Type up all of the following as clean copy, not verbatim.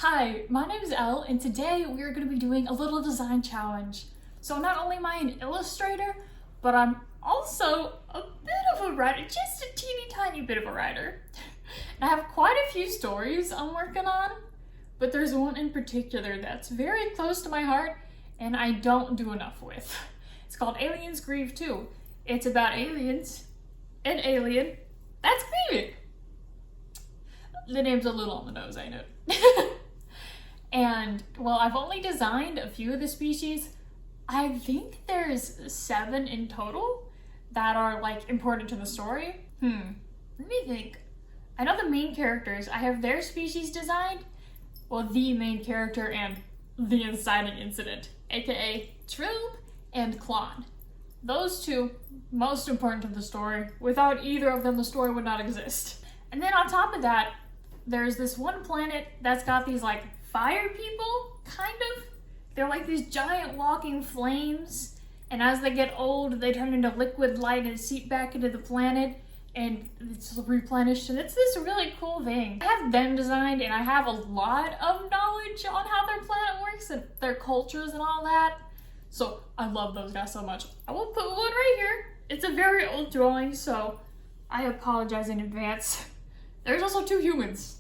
Hi, my name is Elle, and today we are going to be doing a little design challenge. So not only am I an illustrator, but I'm also a bit of a writer, just a teeny tiny bit of a writer. And I have quite a few stories I'm working on, but there's one in particular that's very close to my heart and I don't do enough with. It's called Aliens Grieve 2. It's about aliens, an alien that's grieving. The name's a little on the nose, ain't it? And, well, I've only designed a few of the species. I think there's 7 in total that are, like, important to the story. Let me think. I know the main characters. I have their species designed. Well, the main character and the inciting incident, aka Troop and Klon. Those two, most important to the story. Without either of them, the story would not exist. And then on top of that, there's this one planet that's got these, like, fire people, kind of. They're like these giant walking flames, and as they get old, they turn into liquid light and seep back into the planet, and it's replenished, and it's this really cool thing. I have them designed, and I have a lot of knowledge on how their planet works and their cultures and all that, so I love those guys so much. I will put one right here. It's a very old drawing, so I apologize in advance. There's also 2 humans.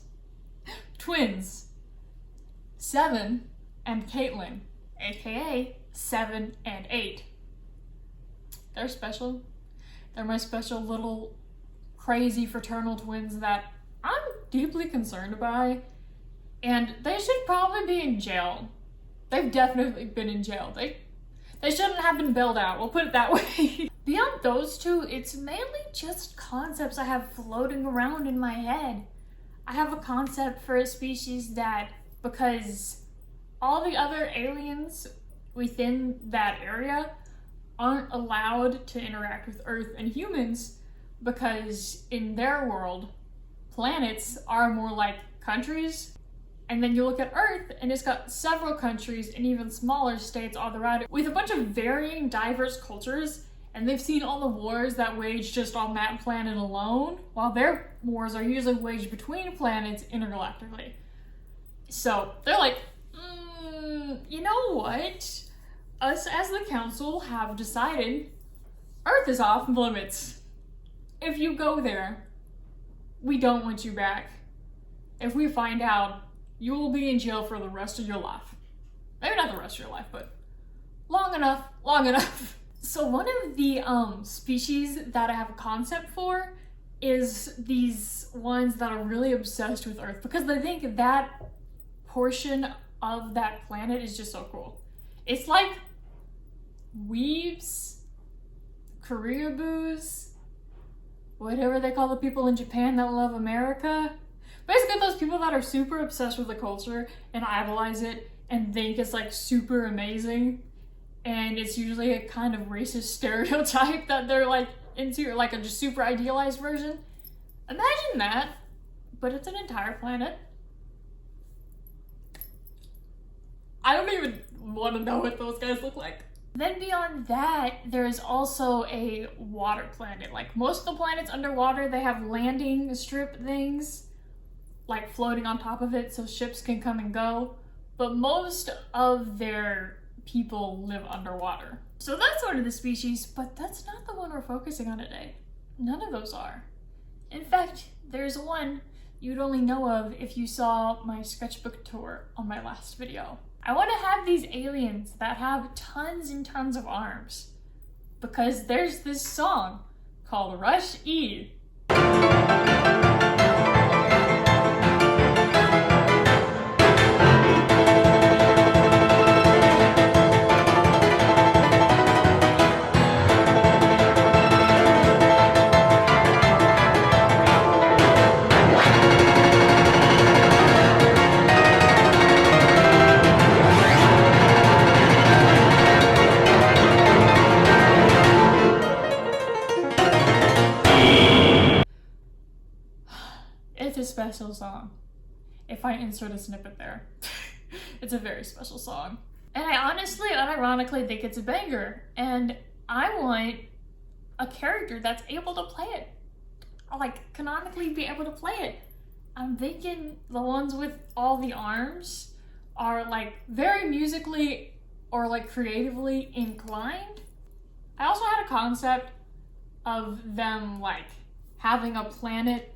Twins. 7 and Caitlin, aka 7 and 8. They're special. They're my special little crazy fraternal twins that I'm deeply concerned by, and they should probably be in jail. They've definitely been in jail. They shouldn't have been bailed out, we'll put it that way. Beyond those 2, it's mainly just concepts I have floating around in my head. I have a concept for a species that, because all the other aliens within that area aren't allowed to interact with Earth and humans, because in their world, planets are more like countries. And then you look at Earth and it's got several countries and even smaller states all around it with a bunch of varying diverse cultures, and they've seen all the wars that wage just on that planet alone, while their wars are usually waged between planets intergalactically. So they're like, you know what? Us as the council have decided Earth is off limits. If you go there, we don't want you back. If we find out, you will be in jail for the rest of your life. Maybe not the rest of your life, but long enough. So one of the species that I have a concept for is these ones that are really obsessed with Earth, because they think that portion of that planet is just so cool. It's like weebs, Koreaboos, whatever they call the people in Japan that love America. Basically those people that are super obsessed with the culture and idolize it and think it's like super amazing. And it's usually a kind of racist stereotype that they're like into, like a just super idealized version. Imagine that, but it's an entire planet. I don't even want to know what those guys look like. Then beyond that, there's also a water planet. Like most of the planets underwater, they have landing strip things like floating on top of it so ships can come and go. But most of their people live underwater. So that's one of the species, but that's not the one we're focusing on today. None of those are. In fact, there's one you'd only know of if you saw my sketchbook tour on my last video. I want to have these aliens that have tons and tons of arms, because there's this song called Rush E. It's a special song. If I insert a snippet there. It's a very special song. And I honestly, unironically think it's a banger. And I want a character that's able to play it. Like, canonically be able to play it. I'm thinking the ones with all the arms are like very musically or like creatively inclined. I also had a concept of them like having a planet,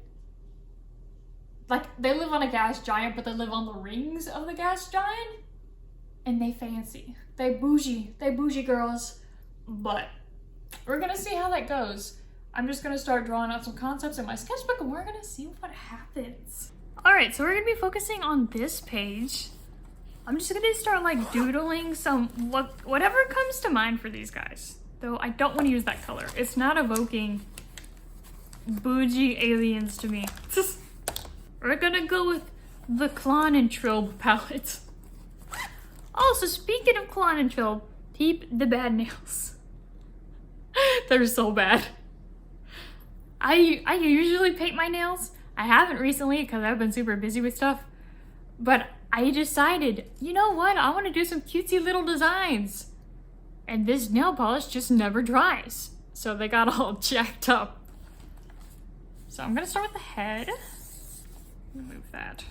like they live on a gas giant, but they live on the rings of the gas giant, and they fancy, they bougie girls. But we're gonna see how that goes. I'm just gonna start drawing out some concepts in my sketchbook and we're gonna see what happens. All right, so we're gonna be focusing on this page. I'm just gonna start like doodling some, whatever comes to mind for these guys. Though I don't wanna use that color. It's not evoking bougie aliens to me. We're gonna go with the Klon and Trilb palette. Also, speaking of Klon and Trilb, keep the bad nails. They're so bad. I usually paint my nails. I haven't recently because I've been super busy with stuff. But I decided, you know what? I want to do some cutesy little designs. And this nail polish just never dries. So they got all jacked up. So I'm going to start with the head. Move that.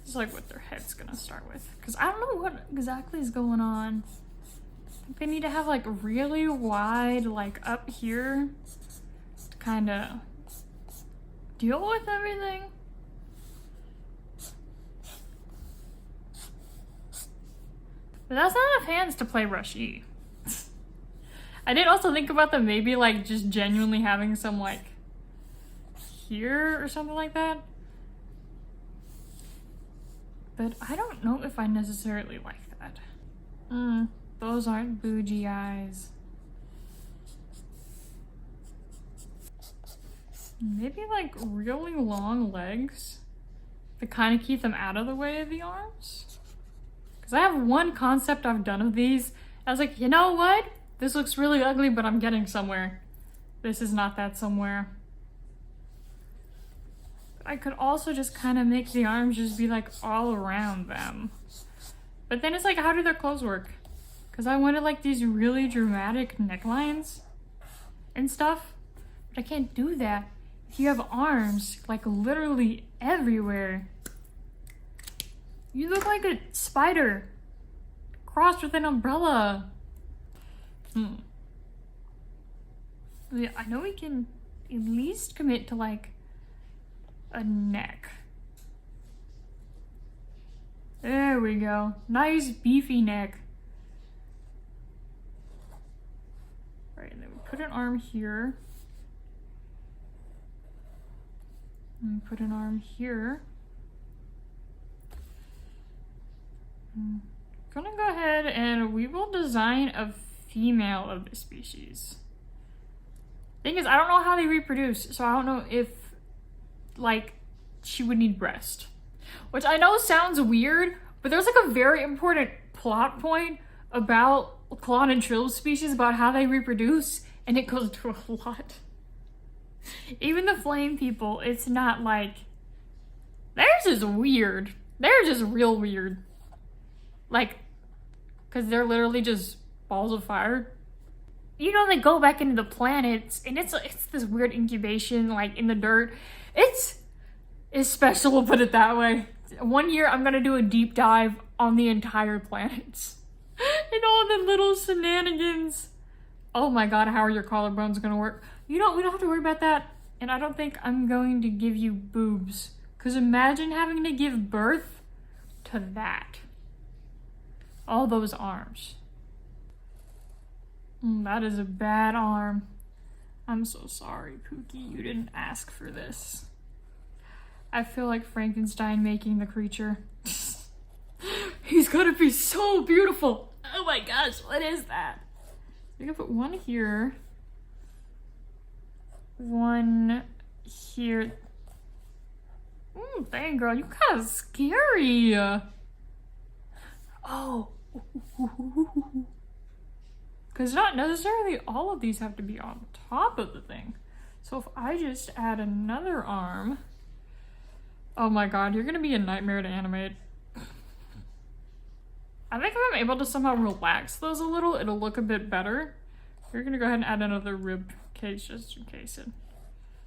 It's like what their head's going to start with. Because I don't know what exactly is going on. I think they need to have like really wide, like up here, to kind of deal with everything. But that's not enough hands to play Rush E. I did also think about them maybe like just genuinely having some like here or something like that. But I don't know if I necessarily like that. Those aren't bougie eyes. Maybe like really long legs to kind of keep them out of the way of the arms. Because I have one concept I've done of these. I was like, you know what? This looks really ugly, but I'm getting somewhere. This is not that somewhere. I could also just kind of make the arms just be like all around them. But then it's like, how do their clothes work? Because I wanted like these really dramatic necklines and stuff. But I can't do that if you have arms like literally everywhere. You look like a spider crossed with an umbrella. Yeah, I know we can at least commit to like a neck. There we go. Nice beefy neck. Right, and then we put an arm here. And put an arm here. I'm gonna go ahead and we will design a female of the species. Thing is, I don't know how they reproduce, so I don't know if like she would need breast. Which I know sounds weird, but there's like a very important plot point about Klon and Trilb species about how they reproduce, and it goes into a lot. Even the flame people, it's not like, theirs is weird. Theirs is real weird. Like, because they're literally just balls of fire. You know, they go back into the planets, and it's this weird incubation, like in the dirt. It's special, we'll put it that way. One year, I'm gonna do a deep dive on the entire planets. And all the little shenanigans. Oh my god, how are your collarbones gonna work? We don't have to worry about that. And I don't think I'm going to give you boobs. Because imagine having to give birth to that. All those arms. That is a bad arm. I'm so sorry, Pookie. You didn't ask for this. I feel like Frankenstein making the creature. He's gonna be so beautiful. Oh my gosh, what is that? We can put one here. One here. Dang girl, you kind of scary. Oh. Because not necessarily all of these have to be on top of the thing. So if I just add another arm. Oh my god, you're gonna be a nightmare to animate. I think if I'm able to somehow relax those a little, it'll look a bit better. We're gonna go ahead and add another rib cage just in case.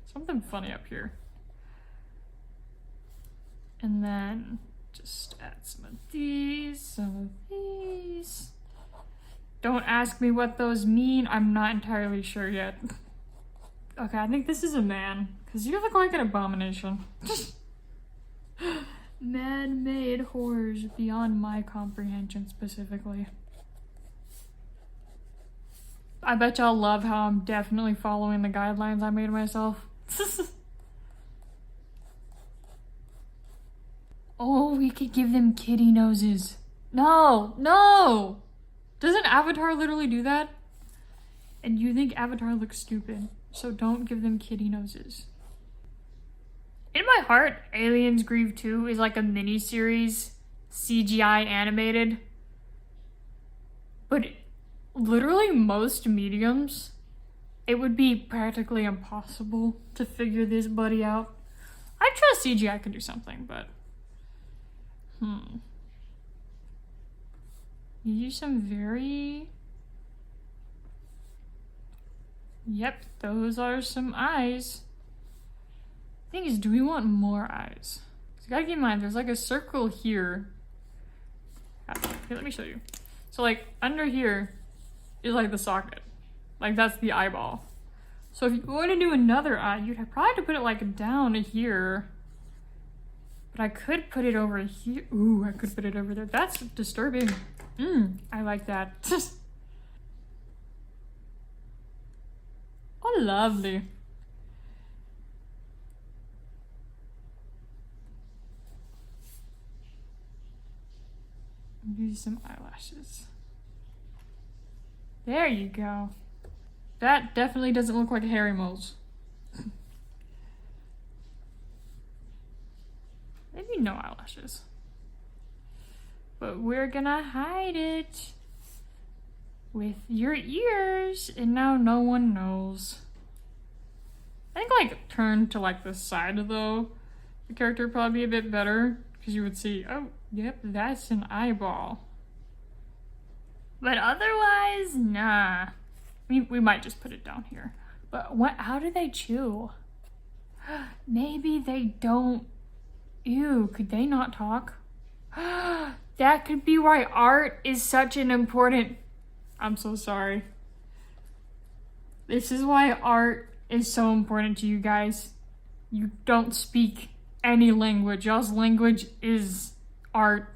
Something funny up here. And then just add some of these, some of these. Don't ask me what those mean. I'm not entirely sure yet. Okay, I think this is a man, because you look like an abomination. Man-made horrors beyond my comprehension specifically. I bet y'all love how I'm definitely following the guidelines I made myself. Oh, we could give them kitty noses. No, no! Doesn't Avatar literally do that? And you think Avatar looks stupid, so don't give them kitty noses. In my heart, Aliens Grieve 2 is like a mini-series, CGI animated. But literally most mediums, it would be practically impossible to figure this buddy out. I trust CGI can do something, but... You use some very... Yep, those are some eyes. Thing is, do we want more eyes? So you gotta keep in mind, there's like a circle here. Here, let me show you. So like under here is like the socket. Like that's the eyeball. So if you're going to do another eye, you'd probably have to put it like down here. But I could put it over here. Ooh, I could put it over there. That's disturbing. I like that. Oh, lovely. Use some eyelashes. There you go. That definitely doesn't look like hairy moles. Maybe no eyelashes. But we're gonna hide it with your ears, and now no one knows. I think like turn to like the side though. The character would probably be a bit better because you would see, oh, yep, that's an eyeball. But otherwise, nah. We might just put it down here. But what? How do they chew? Maybe they don't. Ew, could they not talk? That could be why art is such an important... I'm so sorry. This is why art is so important to you guys. You don't speak any language. Y'all's language is art.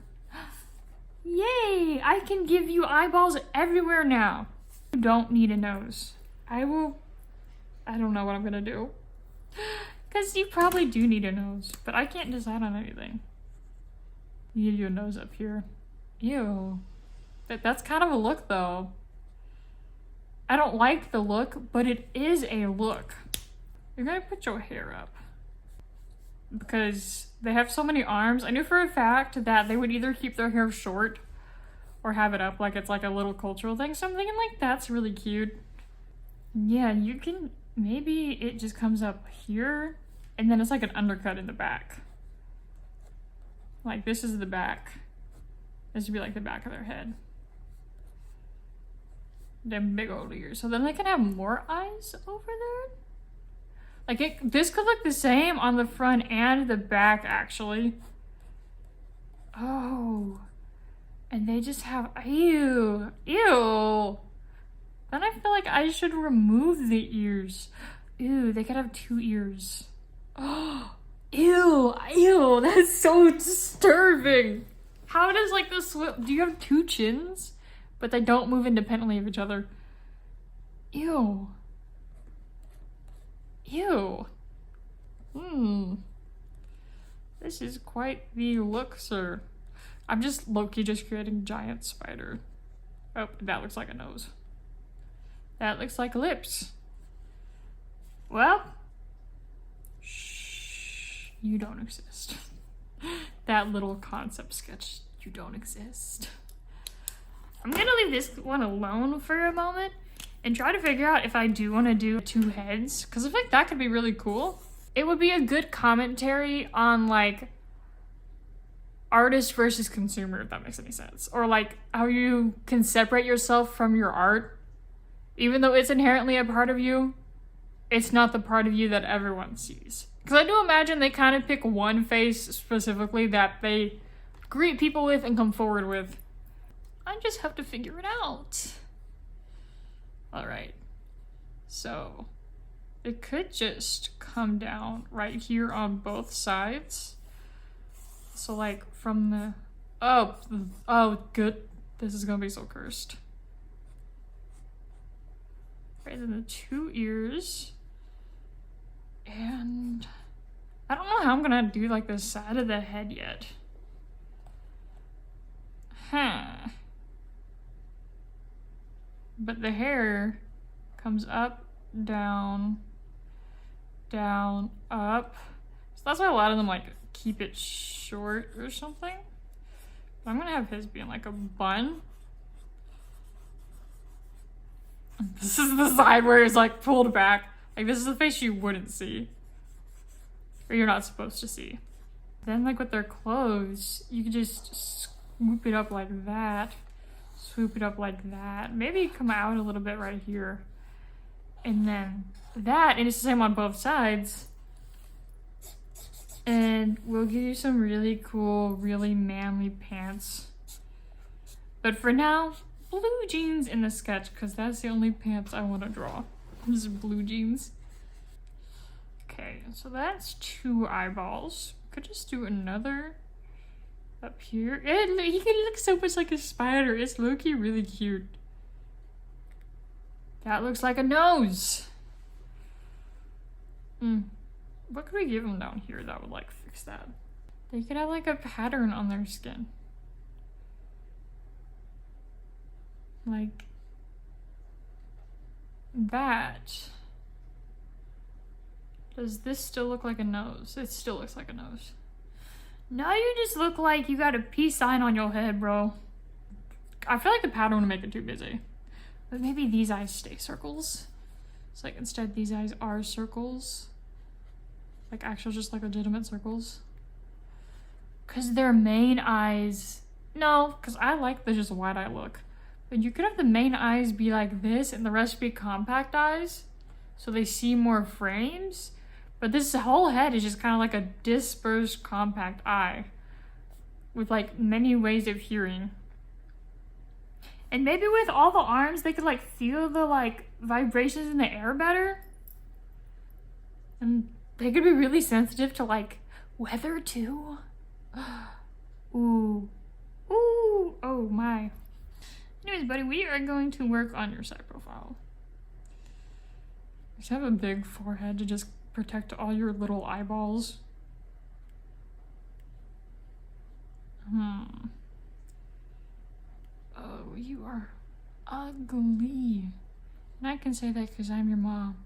Yay! I can give you eyeballs everywhere now. You don't need a nose. I don't know what I'm gonna do. Because you probably do need a nose, but I can't decide on anything. You need your nose up here. Ew. That's kind of a look though. I don't like the look, but it is a look. You're gonna put your hair up. Because they have so many arms. I knew for a fact that they would either keep their hair short or have it up like it's like a little cultural thing. So I'm thinking like that's really cute. Yeah, you can, maybe it just comes up here and then it's like an undercut in the back. Like this is the back. This would be like the back of their head. Them big old ears. So then they can have more eyes over there. Like this could look the same on the front and the back actually. Oh. And they just have, ew, ew. Then I feel like I should remove the ears. Ew, they could have 2 ears. Oh, ew, ew, that's so disturbing. How does like this, do you have 2 chins? But they don't move independently of each other. Ew. Ew. This is quite the look, sir. I'm just low-key just creating a giant spider. Oh, that looks like a nose. That looks like lips. Well, shh, you don't exist. That little concept sketch, you don't exist. I'm gonna leave this one alone for a moment and try to figure out if I do want to do 2 heads, because I think that could be really cool. It would be a good commentary on like artist versus consumer, if that makes any sense, or like how you can separate yourself from your art. Even though it's inherently a part of you, it's not the part of you that everyone sees. Because I do imagine they kind of pick one face specifically that they greet people with and come forward with. I just have to figure it out. All right. So it could just come down right here on both sides. So like from the, oh, good. This is gonna be so cursed. Right, then the 2 ears. And I don't know how I'm gonna do like the side of the head yet. Huh. But the hair comes up, down, down, up. So that's why a lot of them like keep it short or something. But I'm gonna have his being like a bun. This is the side where it's like pulled back. Like this is the face you wouldn't see. Or you're not supposed to see. Then like with their clothes, you can just swoop it up like that. Swoop it up like that. Maybe come out a little bit right here. And then that, and it's the same on both sides. And we'll give you some really cool, really manly pants. But for now, blue jeans in the sketch, because that's the only pants I want to draw. Just blue jeans. Okay, so that's 2 eyeballs. Could just do another up here. And he can look so much like a spider. It's low-key really cute. That looks like a nose. What could we give him down here that would like fix that? They could have like a pattern on their skin. Like that. Does this still look like a nose? It still looks like a nose. No, you just look like you got a peace sign on your head, bro. I feel like the pattern would make it too busy. But maybe these eyes stay circles. So like instead these eyes are circles. Like actual just like legitimate circles. Cause their main eyes, no, cause I like the just wide eye look. But you could have the main eyes be like this and the rest be compact eyes. So they see more frames. But this whole head is just kind of like a dispersed compact eye. With like many ways of hearing. And maybe with all the arms, they could like feel the like vibrations in the air better. And they could be really sensitive to like weather too. Ooh. Ooh. Oh my. Anyways, buddy, we are going to work on your side profile. Just have a big forehead to just protect all your little eyeballs. Oh, you are ugly. And I can say that because I'm your mom.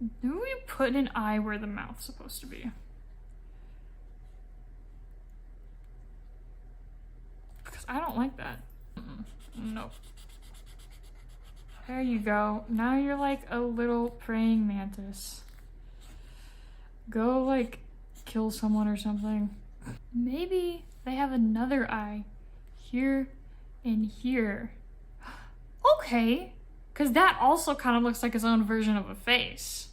Do we put an eye where the mouth's supposed to be? Because I don't like that. Nope. There you go. Now you're like a little praying mantis. Go like kill someone or something. Maybe they have another eye here and here. Okay, because that also kind of looks like its own version of a face.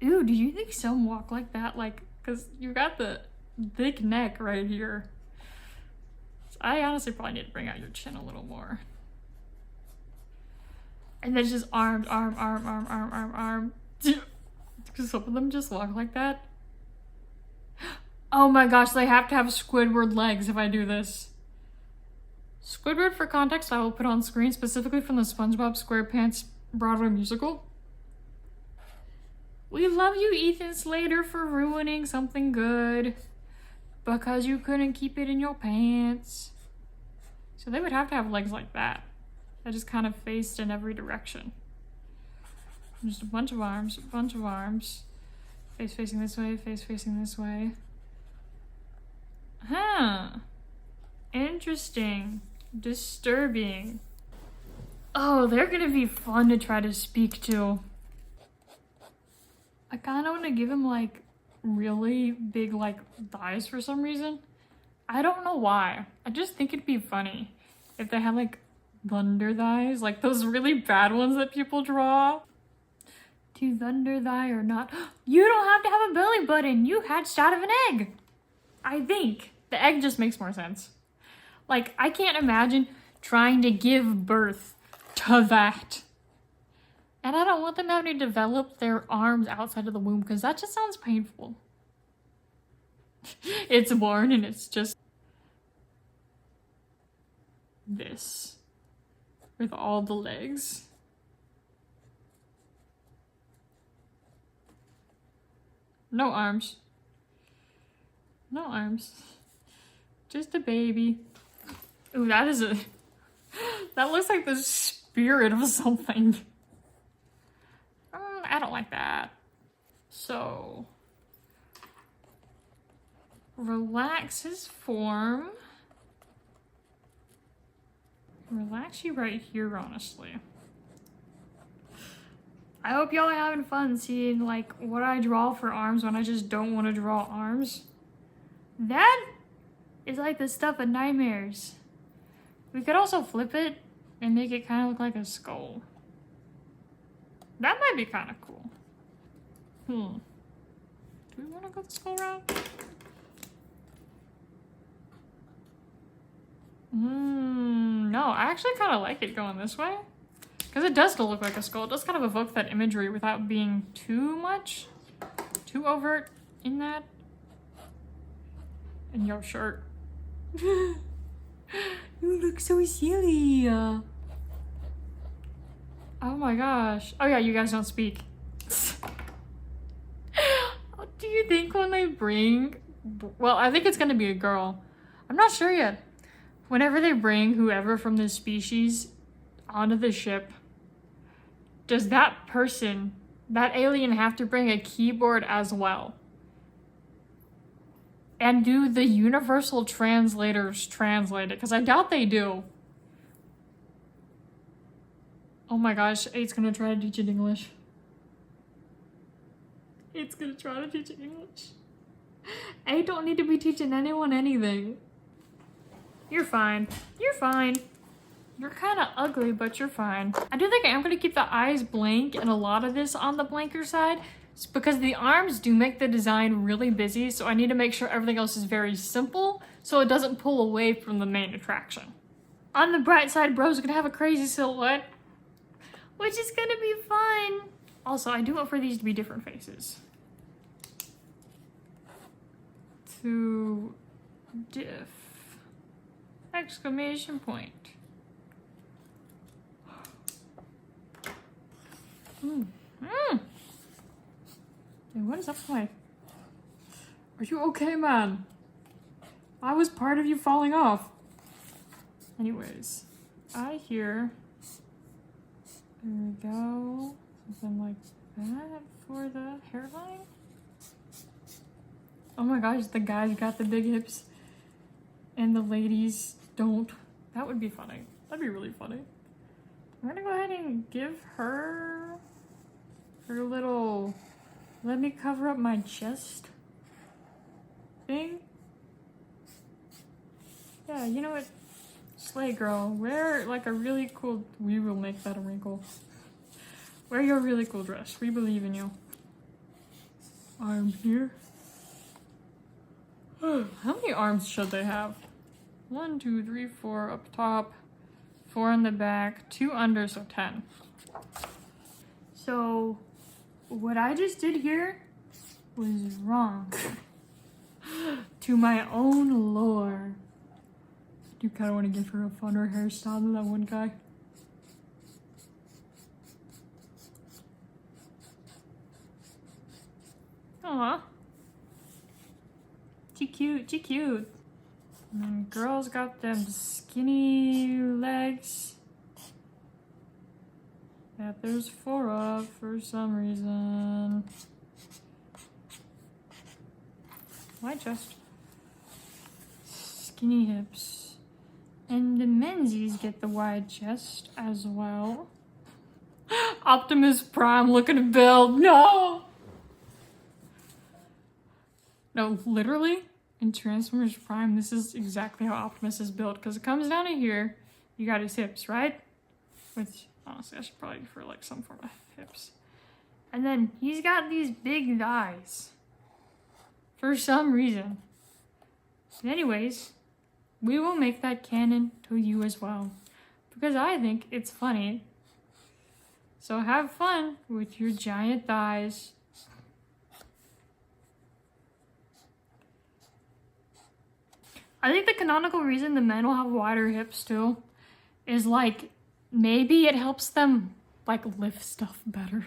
Ooh, do you think some walk like that? Like, because you got the thick neck right here. So I honestly probably need to bring out your chin a little more. And then just arm. Because some of them just walk like that. Oh my gosh, they have to have Squidward legs if I do this. Squidward, for context, I will put on screen specifically from the SpongeBob SquarePants Broadway musical. We love you, Ethan Slater, for ruining something good. Because you couldn't keep it in your pants. So they would have to have legs like that. That just kind of faced in every direction. Just a bunch of arms, Face facing this way, face facing this way. Huh. Interesting. Disturbing. Oh, they're gonna be fun to try to speak to. I kind of want to give him like really big like thighs for some reason. I don't know why. I just think it'd be funny if they had like thunder thighs, like those really bad ones that people draw. Do to thunder thy or not. You don't have to have a belly button. You hatched out of an egg. I think. The egg just makes more sense. Like, I can't imagine trying to give birth to that. And I don't want them having to develop their arms outside of the womb because that just sounds painful. It's born and it's just this with all the legs. No arms. No arms. Just a baby. Ooh, that is a... That looks like the spirit of something. I don't like that. So... relax his form. Relax you right here, honestly. I hope y'all are having fun seeing like what I draw for arms when I just don't want to draw arms. That is like the stuff of nightmares. We could also flip it and make it kind of look like a skull. That might be kind of cool. Do we want to go the skull route? No, I actually kind of like it going this way. Because it does still look like a skull. It does kind of evoke that imagery without being too much, too overt in that. And your shirt. You look so silly. Oh my gosh. Oh yeah, you guys don't speak. Do you think when they bring... Well, I think it's going to be a girl. I'm not sure yet. Whenever they bring whoever from this species onto the ship, does that person, that alien, have to bring a keyboard as well? And do the universal translators translate it? Because I doubt they do. Oh my gosh, Eight's gonna try to teach it English. Eight's gonna try to teach it English. Eight don't need to be teaching anyone anything. You're fine. You're fine. You're kind of ugly, but you're fine. I do think I am going to keep the eyes blank and a lot of this on the blanker side. It's because the arms do make the design really busy, so I need to make sure everything else is very simple so it doesn't pull away from the main attraction. On the bright side, bro's going to have a crazy silhouette, which is going to be fun. Also, I do want for these to be different faces. To diff. Exclamation point. Hey, what is up with my... Are you okay, man? I was part of you falling off. Anyways, I hear... There we go. Something like that for the hairline. Oh my gosh, the guys got the big hips and the ladies don't. That would be funny. That'd be really funny. I'm gonna go ahead and give her her little let me cover up my chest thing. Yeah, you know what? Slay girl, wear like a really cool, we will make that a wrinkle. Wear your really cool dress. We believe in you. Arms here. How many arms should they have? 1, 2, 3, 4 up top, 4 in the back, 2 under, so 10. So what I just did here was wrong. To my own lore. I do kind of want to give her a funner hairstyle than that one guy. Aw. She cute, she cute. And then girls got them skinny legs that there's 4 of for some reason. Wide chest. Skinny hips. And the menzies get the wide chest as well. Optimus Prime looking build. No! No, literally, in Transformers Prime, this is exactly how Optimus is built. Because it comes down to here, you got his hips, right? Which, honestly, I should probably for like some form of hips. And then he's got these big thighs. For some reason. Anyways, we will make that canon to you as well. Because I think it's funny. So have fun with your giant thighs. I think the canonical reason the men will have wider hips too is like maybe it helps them like lift stuff better.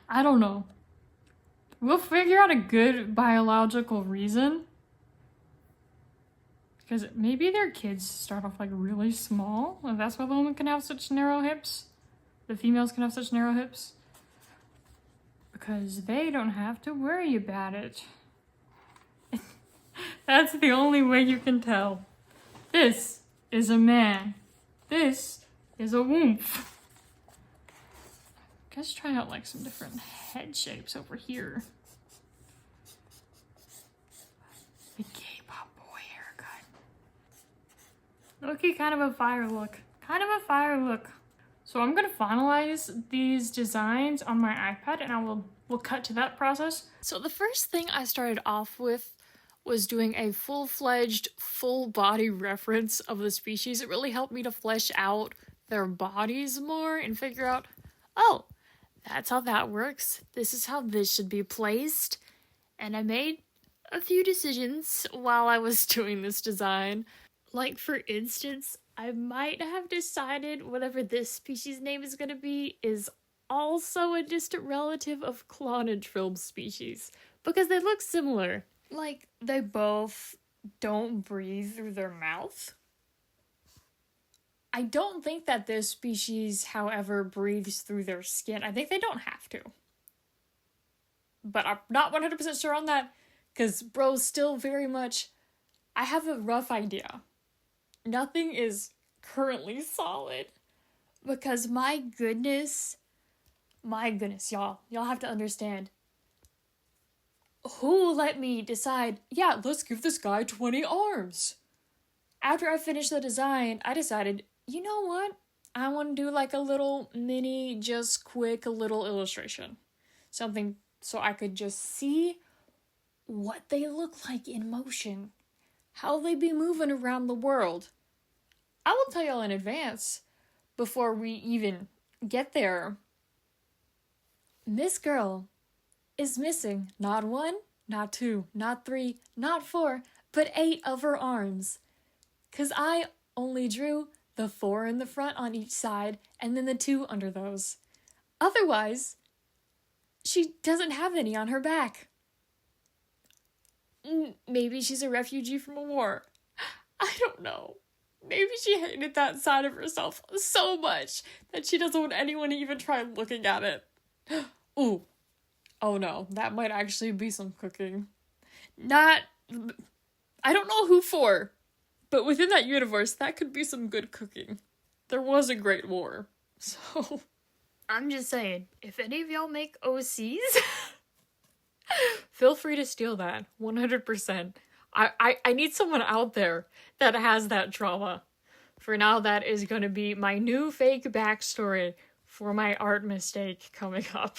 I don't know. We'll figure out a good biological reason. Because maybe their kids start off like really small, and that's why the women can have such narrow hips. The females can have such narrow hips. Because they don't have to worry about it. That's the only way you can tell. This is a man. This is a woomph. Let's try out like some different head shapes over here. The K-pop boy haircut. Okay, kind of a fire look. Kind of a fire look. So I'm gonna finalize these designs on my iPad and we'll cut to that process. So the first thing I started off with was doing a full-fledged, full-body reference of the species. It really helped me to flesh out their bodies more and figure out, oh, that's how that works. This is how this should be placed. And I made a few decisions while I was doing this design. Like, for instance, I might have decided whatever this species name is going to be is also a distant relative of clonidril species. Because they look similar. Like, they both don't breathe through their mouth. I don't think that this species, however, breathes through their skin. I think they don't have to. But I'm not 100% sure on that, because bro's still very much... I have a rough idea. Nothing is currently solid. Because my goodness, y'all have to understand. Who let me decide, yeah, let's give this guy 20 arms? After I finished the design, I decided, you know what? I want to do like a little mini, just quick little illustration. Something so I could just see what they look like in motion. How they be moving around the world. I will tell y'all in advance, before we even get there. This girl is missing not 1, not 2, not 3, not 4, but 8 of her arms. 'Cause I only drew the 4 in the front on each side and then the 2 under those. Otherwise, she doesn't have any on her back. Maybe she's a refugee from a war. I don't know. Maybe she hated that side of herself so much that she doesn't want anyone to even try looking at it. Ooh. Oh no, that might actually be some cooking. I don't know who for, but within that universe, that could be some good cooking. There was a great war, so... I'm just saying, if any of y'all make OCs, feel free to steal that, 100%. I need someone out there that has that trauma. For now, that is going to be my new fake backstory for my art mistake coming up.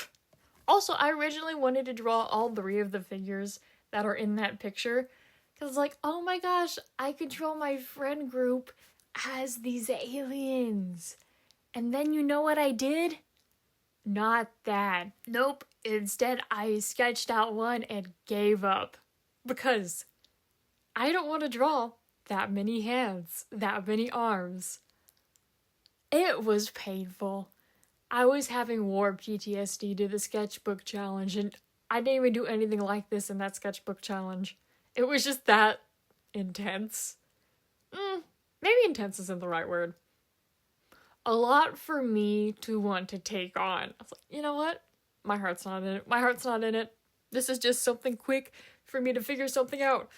Also, I originally wanted to draw all 3 of the figures that are in that picture. Because, like, oh my gosh, I could draw my friend group as these aliens. And then you know what I did? Not that. Nope. Instead, I sketched out one and gave up. Because I don't want to draw that many hands, that many arms. It was painful. I was having war PTSD to the sketchbook challenge, and I didn't even do anything like this in that sketchbook challenge. It was just that intense. Maybe intense isn't the right word. A lot for me to want to take on. I was like, you know what? My heart's not in it. My heart's not in it. This is just something quick for me to figure something out.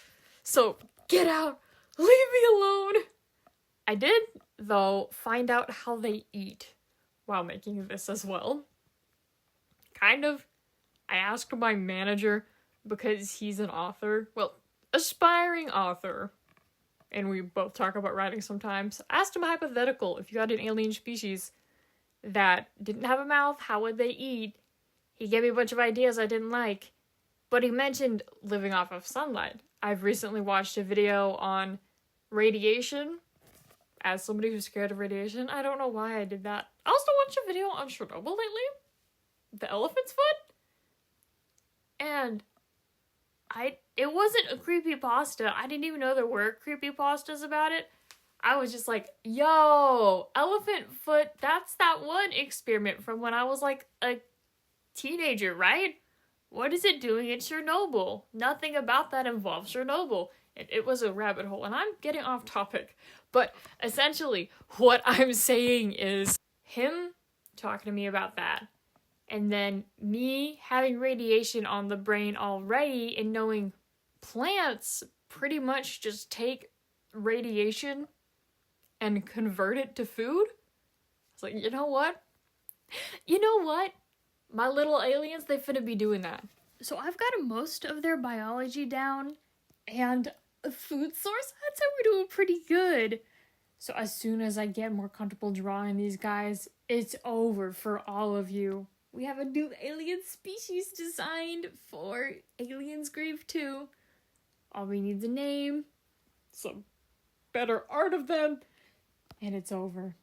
So, get out! Leave me alone! I did, though, find out how they eat while making this as well. Kind of. I asked my manager, because he's an author, well, aspiring author, and we both talk about writing sometimes. I asked him a hypothetical. If you had an alien species that didn't have a mouth, how would they eat? He gave me a bunch of ideas I didn't like. But he mentioned living off of sunlight. I've recently watched a video on radiation. As somebody who's scared of radiation, I don't know why I did that. I also watched a video on Chernobyl lately. The elephant's foot. And it wasn't a creepypasta. I didn't even know there were creepypastas about it. I was just like, yo, elephant foot, that's that one experiment from when I was like a teenager, right? What is it doing in Chernobyl? Nothing about that involves Chernobyl. It was a rabbit hole, and I'm getting off topic. But essentially, what I'm saying is him talking to me about that, and then me having radiation on the brain already and knowing plants pretty much just take radiation and convert it to food. It's like, you know what? You know what? My little aliens, they finna be doing that. So I've got most of their biology down, and a food source, I'd say we're doing pretty good. So as soon as I get more comfortable drawing these guys, it's over for all of you. We have a new alien species designed for Aliens Grave 2. All we need is a name, some better art of them, and it's over.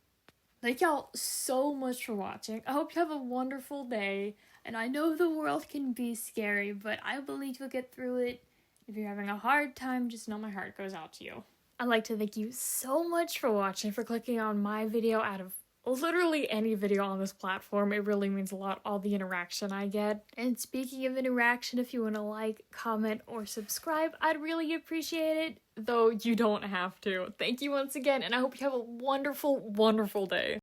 Thank y'all so much for watching. I hope you have a wonderful day. And I know the world can be scary, but I believe you'll get through it. If you're having a hard time, just know my heart goes out to you. I'd like to thank you so much for watching, for clicking on my video out of literally any video on this platform. It really means a lot, all the interaction I get. And speaking of interaction, if you want to like, comment, or subscribe, I'd really appreciate it, though you don't have to. Thank you once again, and I hope you have a wonderful, wonderful day.